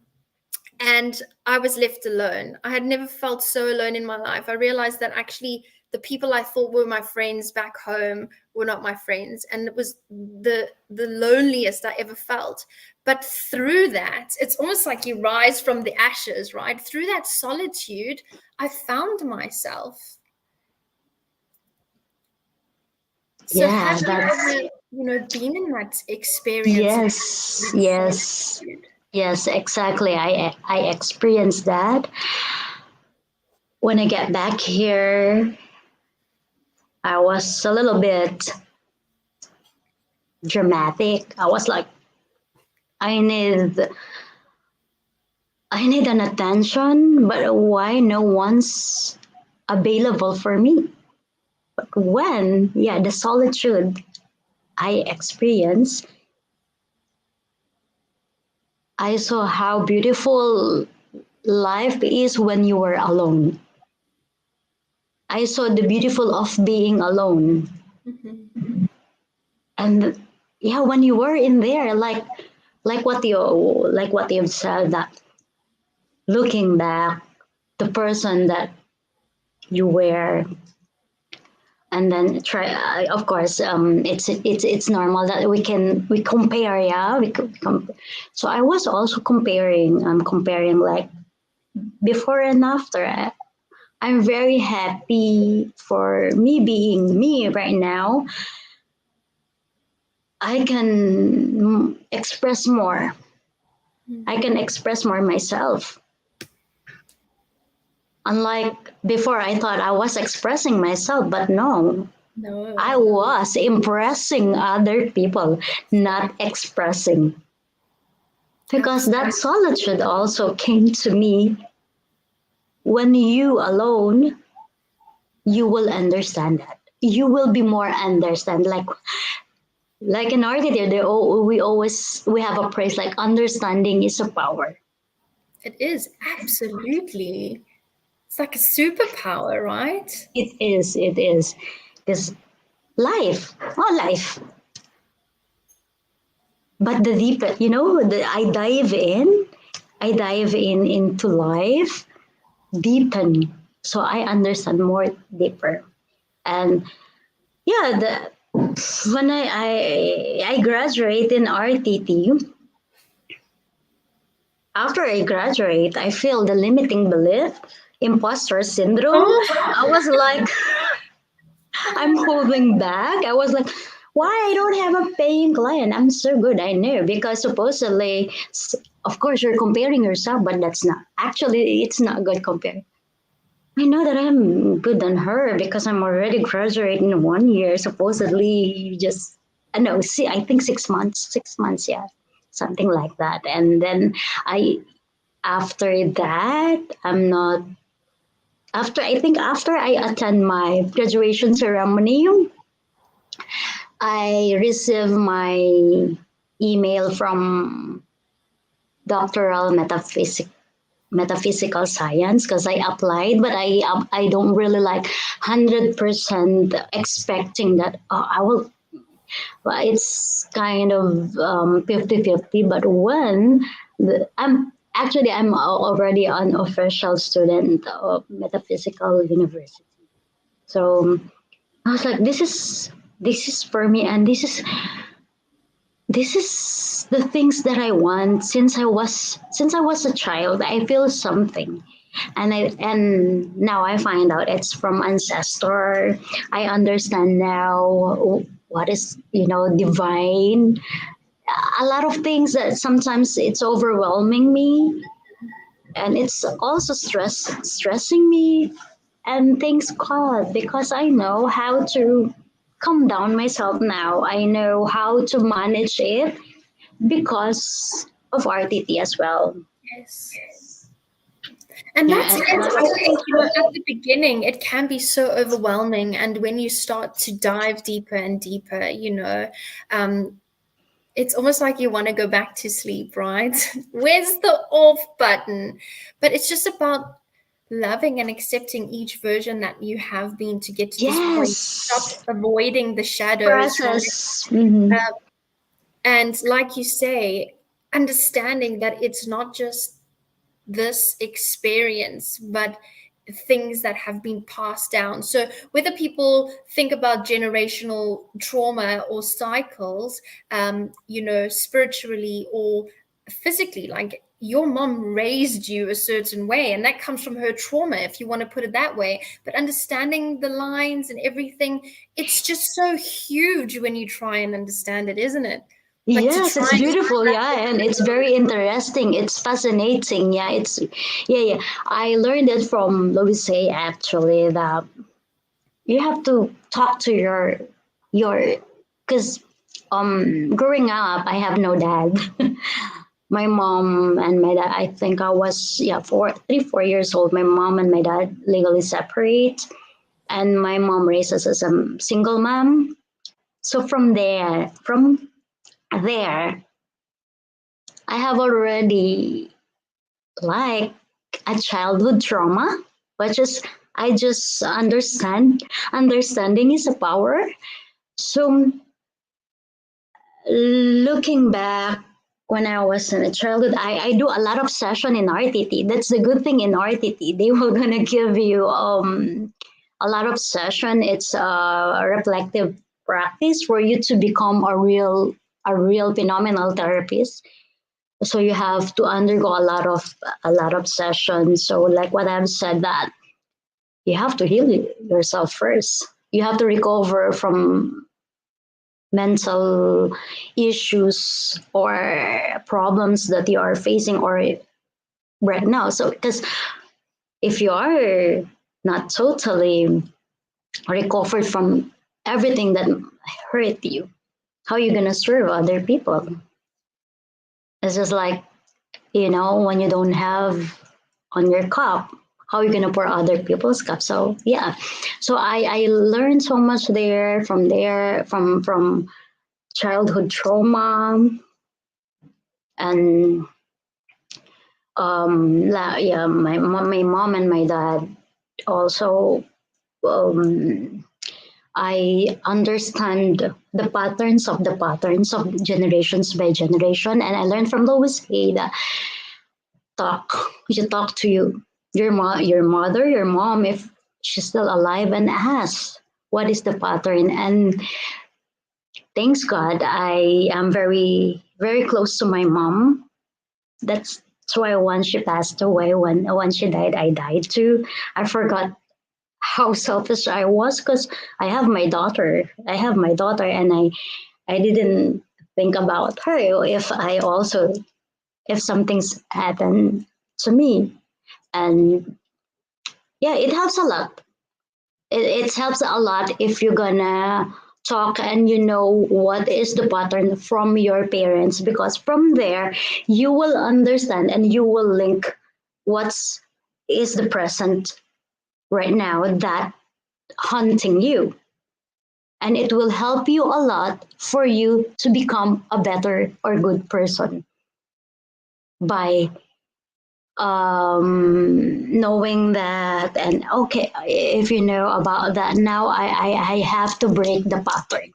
and I was left alone. I had never felt so alone in my life. I realized that actually the people I thought were my friends back home were not my friends, and it was the loneliest I ever felt. But through that, it's almost like you rise from the ashes, right? Through that solitude, I found myself. So Yeah, have you that's, ever, been in that experience of yes, that yes, solitude? yes, exactly. I experienced that. When I get back here, I was a little bit dramatic. I was like, I need I need an attention, but why no one's available for me? But when, yeah, the solitude I experienced, I saw how beautiful life is when you were alone. I saw the beautiful of being alone. Mhm. And yeah, when you were in there, like what you like what you've said, that looking back, the person that you were, and then try. Of course, it's normal that we compare. Yeah, so I was also comparing. I'm comparing like before and after. I'm very happy for me being me right now. I can express more. I can express more myself. Unlike before, I thought I was expressing myself, but no, I No. was impressing other people, not expressing. Because that Absolutely. solitude also came to me when you alone, you will understand that. You will be more understand. Like in RTT, we have a phrase like understanding is a power. It is absolutely. It's like a superpower, right? It is. Because life. But the deeper, I dive in into life deepen, so I understand more deeper. And yeah, when I graduate in RTT, after I graduate, I feel the limiting belief, imposter syndrome. Oh, I was like, I'm holding back. I was like, why I don't have a paying client? I'm so good. I know because supposedly, of course, you're comparing yourself, but that's not actually. It's not good comparing. I know that I'm good than her because I'm already graduating in 1 year. Supposedly, just I know. See, I think 6 months. 6 months, yeah, something like that. And then I after that, I'm not. After I attend my graduation ceremony, I received my email from doctoral metaphysical science because I applied, but I don't really like 100% expecting that I will. Well, it's kind of 50-50. But when I'm already an official student of metaphysical university, so I was like, this is for me, and this is the things that I want since I was a child. I feel something, and now I find out it's from ancestor. I understand now what is divine. A lot of things that sometimes it's overwhelming me, and it's also stressing me, and things God because I know how to calm down myself now. I know how to manage it because of RTT as well. yes. And Yeah, that's it. I think, at the beginning, it can be so overwhelming. And when you start to dive deeper and deeper, um, it's almost like you want to go back to sleep, right? Where's the off button? But it's just about loving and accepting each version that you have been to get to this point. Stop yes, avoiding the shadows, right? process. Hmm. And like you say, understanding that it's not just this experience, but things that have been passed down. So whether people think about generational trauma or cycles, spiritually or physically, like your mom raised you a certain way, and that comes from her trauma, if you want to put it that way. But understanding the lines and everything, it's just so huge when you try and understand it, isn't it? Like to Yes, try it's and beautiful. Yeah, and it's very interesting. It's fascinating. Yeah, yeah. I learned it from Louise actually that you have to talk to your because growing up I have no dad. My mom and my dad, I think I was, yeah, 4 4 years old. My mom and my dad legally separate, and my mom raised us as a single mom. So from there I have already like a childhood trauma, which is I just understanding is a power. So looking back when I was in a childhood, I do a lot of session in RTT. That's the good thing in RTT. They were gonna give you a lot of session. It's a reflective practice for you to become a real phenomenal therapist. So you have to undergo a lot of sessions. So like what I've said, that you have to heal yourself first. You have to recover from mental issues or problems that you are facing or right now. So because if you are not totally recovered from everything that hurt you, how are you gonna serve other people? It's just like, when you don't have on your cup, how are you gonna pour other people's cup? So yeah. So I learned so much from childhood trauma. And yeah, my mom and my dad also, I understand the patterns of generations by generation, and I learned from Louis Hay that you talk to your mother, your mom, if she's still alive, and ask what is the pattern. And thanks God, I am very very close to my mom. That's why once she passed away, when she died, I died too. I forgot how selfish I was because I have my daughter, and I didn't think about her if something's happened to me. And yeah, it helps a lot. It helps a lot if you're gonna talk and you know what is the pattern from your parents, because from there you will understand and you will link what's is the present right now that haunting you, and it will help you a lot for you to become a better or good person by knowing that. And okay, if you know about that now, I have to break the pattern.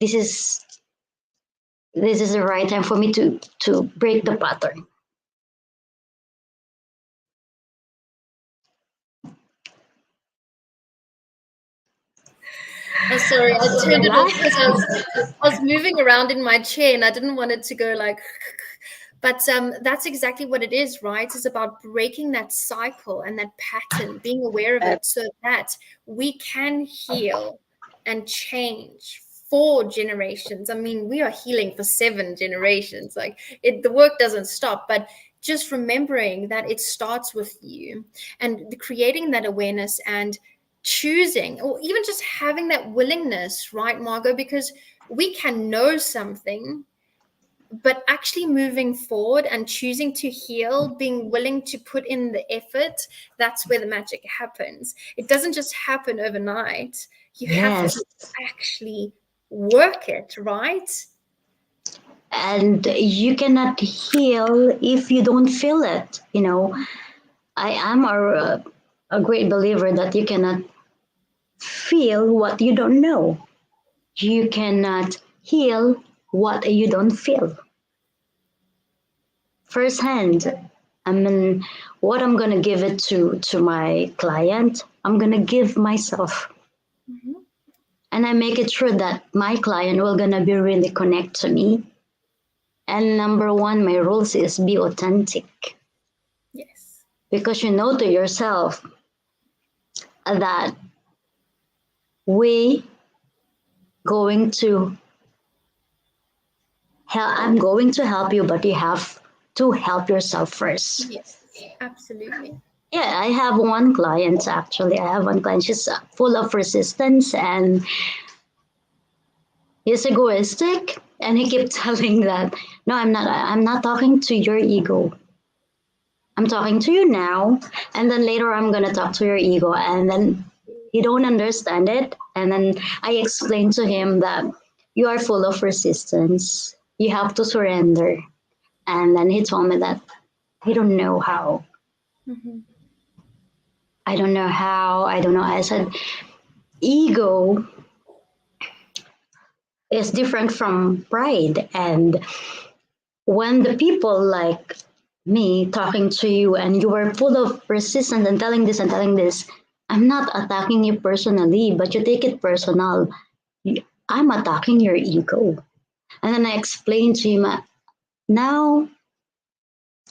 This is this is the right time for me to break the pattern. Oh, sorry, I turned it off because I was moving around in my chair and I didn't want it to go like. But that's exactly what it is, right? It's about breaking that cycle and that pattern, being aware of it, so that we can heal and change for generations. I mean, we are healing for 7 generations. Like the work doesn't stop, but just remembering that it starts with you and creating that awareness and choosing, or even just having that willingness, right, Margo? Because we can know something, but actually moving forward and choosing to heal, being willing to put in the effort, that's where the magic happens. It doesn't just happen overnight. You have Yes. to actually work it, right? And you cannot heal if you don't feel it. I am a great believer that you cannot feel what you don't know. You cannot heal what you don't feel firsthand. I mean, what I'm gonna give it to my client, I'm gonna give myself, Mm-hmm. and I make it sure that my client will gonna be really connect to me. And number one, my rules is be authentic, Yes. because you know to yourself that we going to I'm going to help you, but you have to help yourself first. Yes, absolutely. Yeah, I have one client actually. I have one client. She's full of resistance and he's egoistic, and he kept telling that, no, I'm not talking to your ego. I'm talking to you now, and then later I'm gonna talk to your ego, and then he don't understand it. And then I explained to him that you are full of resistance. You have to surrender. And then he told me that he don't know how. Mm-hmm. I don't know how. I don't know. I said, ego is different from pride. And when the people like me talking to you and you were full of resistance and telling this, I'm not attacking you personally, but you take it personal. I'm attacking your ego. And then I explained to him, now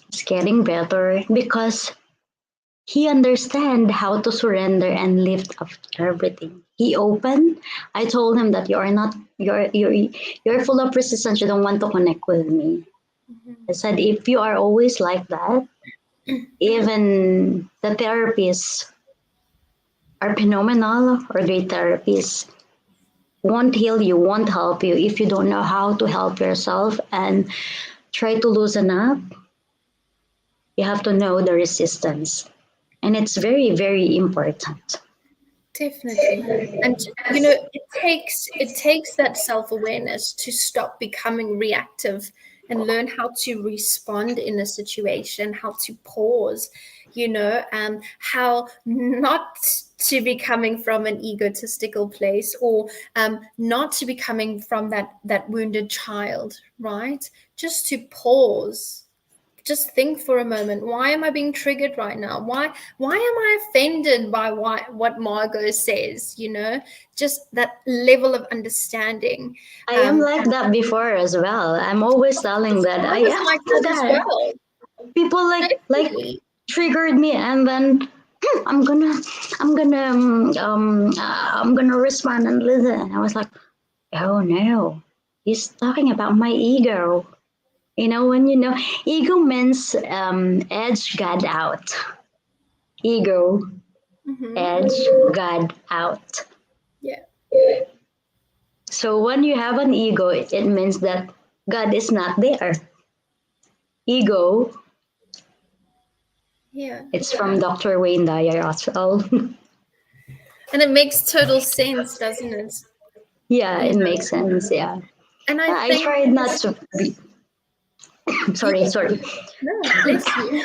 it's getting better because he understand how to surrender and lift up everything. He opened. I told him that you're full of resistance. You don't want to connect with me. I said if you are always like that, even the therapists are phenomenal or the therapists won't heal you, won't help you if you don't know how to help yourself and try to loosen up. You have to know the resistance. And it's very, very important. Definitely. And it takes that self-awareness to stop becoming reactive and learn how to respond in a situation, how to pause, how not to be coming from an egotistical place, or not to be coming from that wounded child, right? Just to pause, just think for a moment. Why am I being triggered right now? Why am I offended by what Margo says? Just that level of understanding. I am like that before as well. I'm always telling that I I was am like like that as that. well. People like Definitely. triggered me, and then I'm gonna respond and listen. I was like, oh no, he's talking about my ego. Ego means edge God out. Ego, Hmm. edge God out. Yeah. So when you have an ego, it means that God is not there. Ego, Yeah. it's from Dr. Wayne Dyer as well. And it makes total sense, doesn't it? Yeah, You it know, makes sense. Yeah. and I I think tried not to be, yeah, sorry. no, bless you.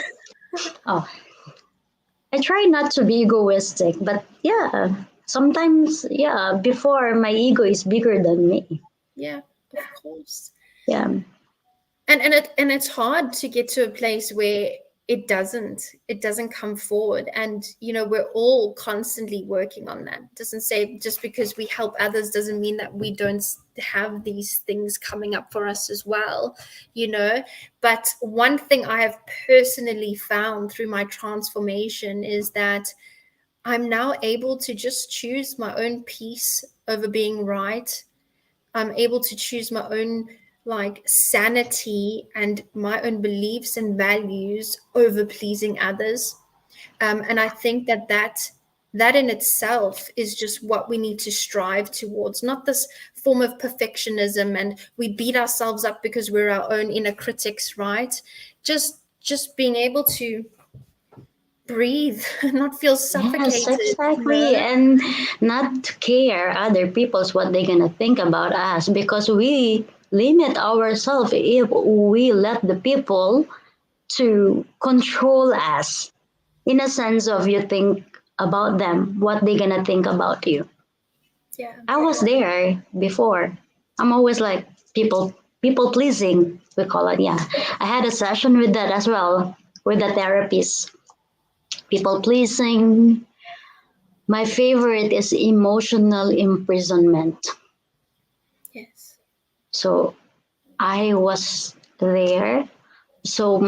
Oh, I try not to be egoistic, but yeah, sometimes, yeah, before my ego is bigger than me. Yeah, of course. Yeah. And it's hard to get to a place where it doesn't come forward, and we're all constantly working on that. Doesn't say just because we help others doesn't mean that we don't have these things coming up for us as well. But one thing I have personally found through my transformation is that I'm now able to just choose my own peace over being right. I'm able to choose my own like sanity and my own beliefs and values over pleasing others. And I think that in itself is just what we need to strive towards, not this form of perfectionism and we beat ourselves up because we're our own inner critics, right? Just being able to breathe, not feel Yes, suffocated, exactly. And not to care other people's what they're gonna think about us because we limit ourselves if we let the people to control us in a sense of you think about them, what they gonna think about you. Yeah. I was there before. I'm always like people pleasing, we call it. Yeah. I had a session with that as well with the therapist. People pleasing. My favorite is emotional imprisonment. Yes. So I was there. So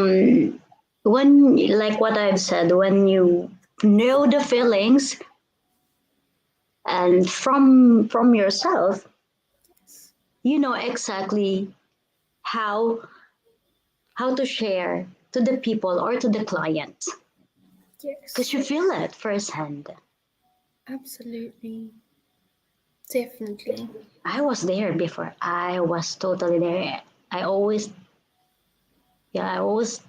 when, like what I've said, when you know the feelings and from yourself, you know exactly how how to share to the people or to the client because Yes. you feel it firsthand. Absolutely. Definitely. I was there before. I was totally there. I always Yeah, I always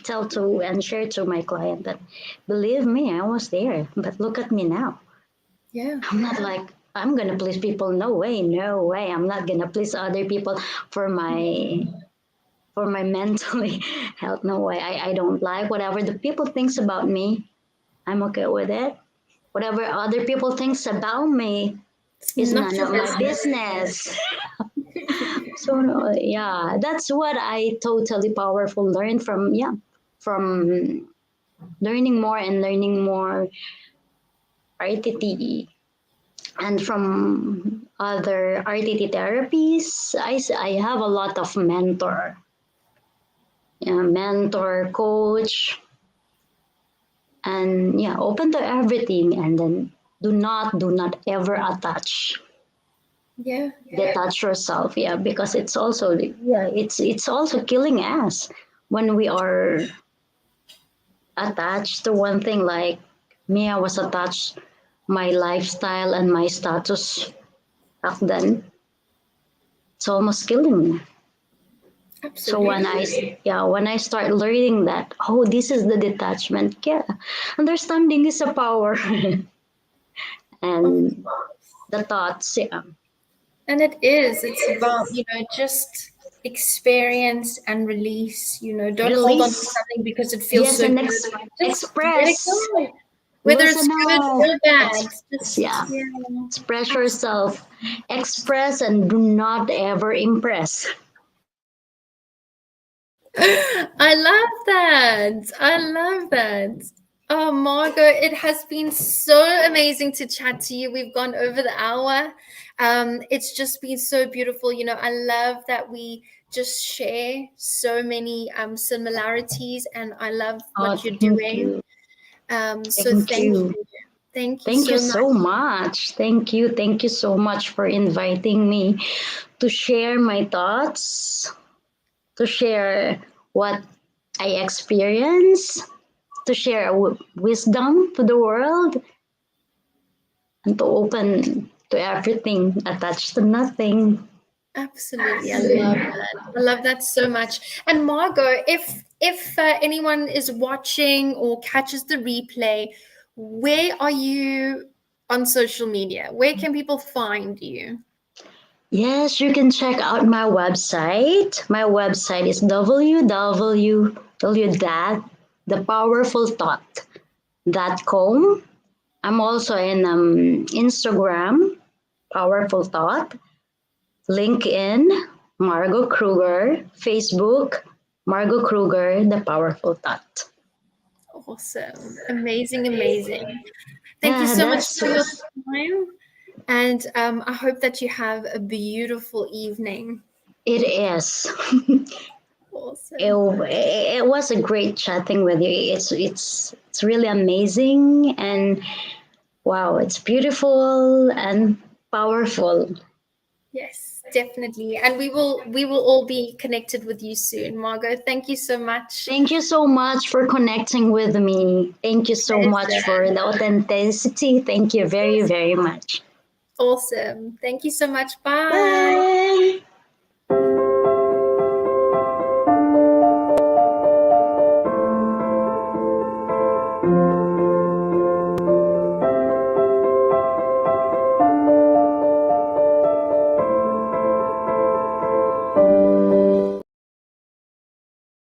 tell to and share to my client that believe me, I was there, but look at me now. Yeah. I'm not like I'm gonna please people. No way, no way. I'm not gonna please other people for my mentally health. No way. I don't like whatever the people thinks about me. I'm okay with it. Whatever other people thinks about me It's is not none your of my business. business. So yeah, that's what I totally powerful learned from learning more and learning more RTT. And from other RTT therapies, I have a lot of mentor, coach, and yeah, open to everything. And then do not ever Yeah. detach yourself. Yeah, because it's also it's also killing us when we are attached to one thing. Like me, I was attached my lifestyle and my status back then. It's almost killing me. So Absolutely. when I start learning that, oh, this is the detachment. Yeah, understanding is a power, Of and the thoughts. Yeah, And it is. It's about, just experience and release. Don't hold on to release. something because it feels Yes, so and good. Just let it express. go. Whether it's Loosen good up. or bad. Express. Just, Yeah, yeah. express Absolutely. yourself. Express and do not ever impress. I love that. I love that. Oh, Margo, it has been so amazing to chat to you. We've gone over the hour. It's just been so beautiful. I love that we just share so many similarities, and I love Oh, what you're thank doing. you. So Thank thank you. you. Thank you Thank you so much. so much. Thank you. Thank you so much for inviting me to share my thoughts, to share what I experience, to share wisdom to the world, and to open to everything, attached to nothing. Absolutely, I love that. I love that so much. And Margot, if anyone is watching or catches the replay, where are you on social media? Where can people find you? Yes, you can check out my website. My website is www.thepowerfulthought.com. I'm also in Instagram, Powerful Thought, LinkedIn, Margo Kroeger, Facebook, Margo Kroeger, The Powerful Thought. Awesome, amazing, amazing. Thank you Yeah, so much that's for your time, and I hope that you have a beautiful evening. it is. it, Awesome. it was a great chatting with you. It's really amazing and wow, it's beautiful and powerful. Yes, definitely. And we will all be connected with you soon, Margot. Thank you so much. Thank you so much for connecting with me. Thank you so much Pleasure. for the authenticity. Thank you very, very much. Awesome. Thank you so much. Bye. Bye.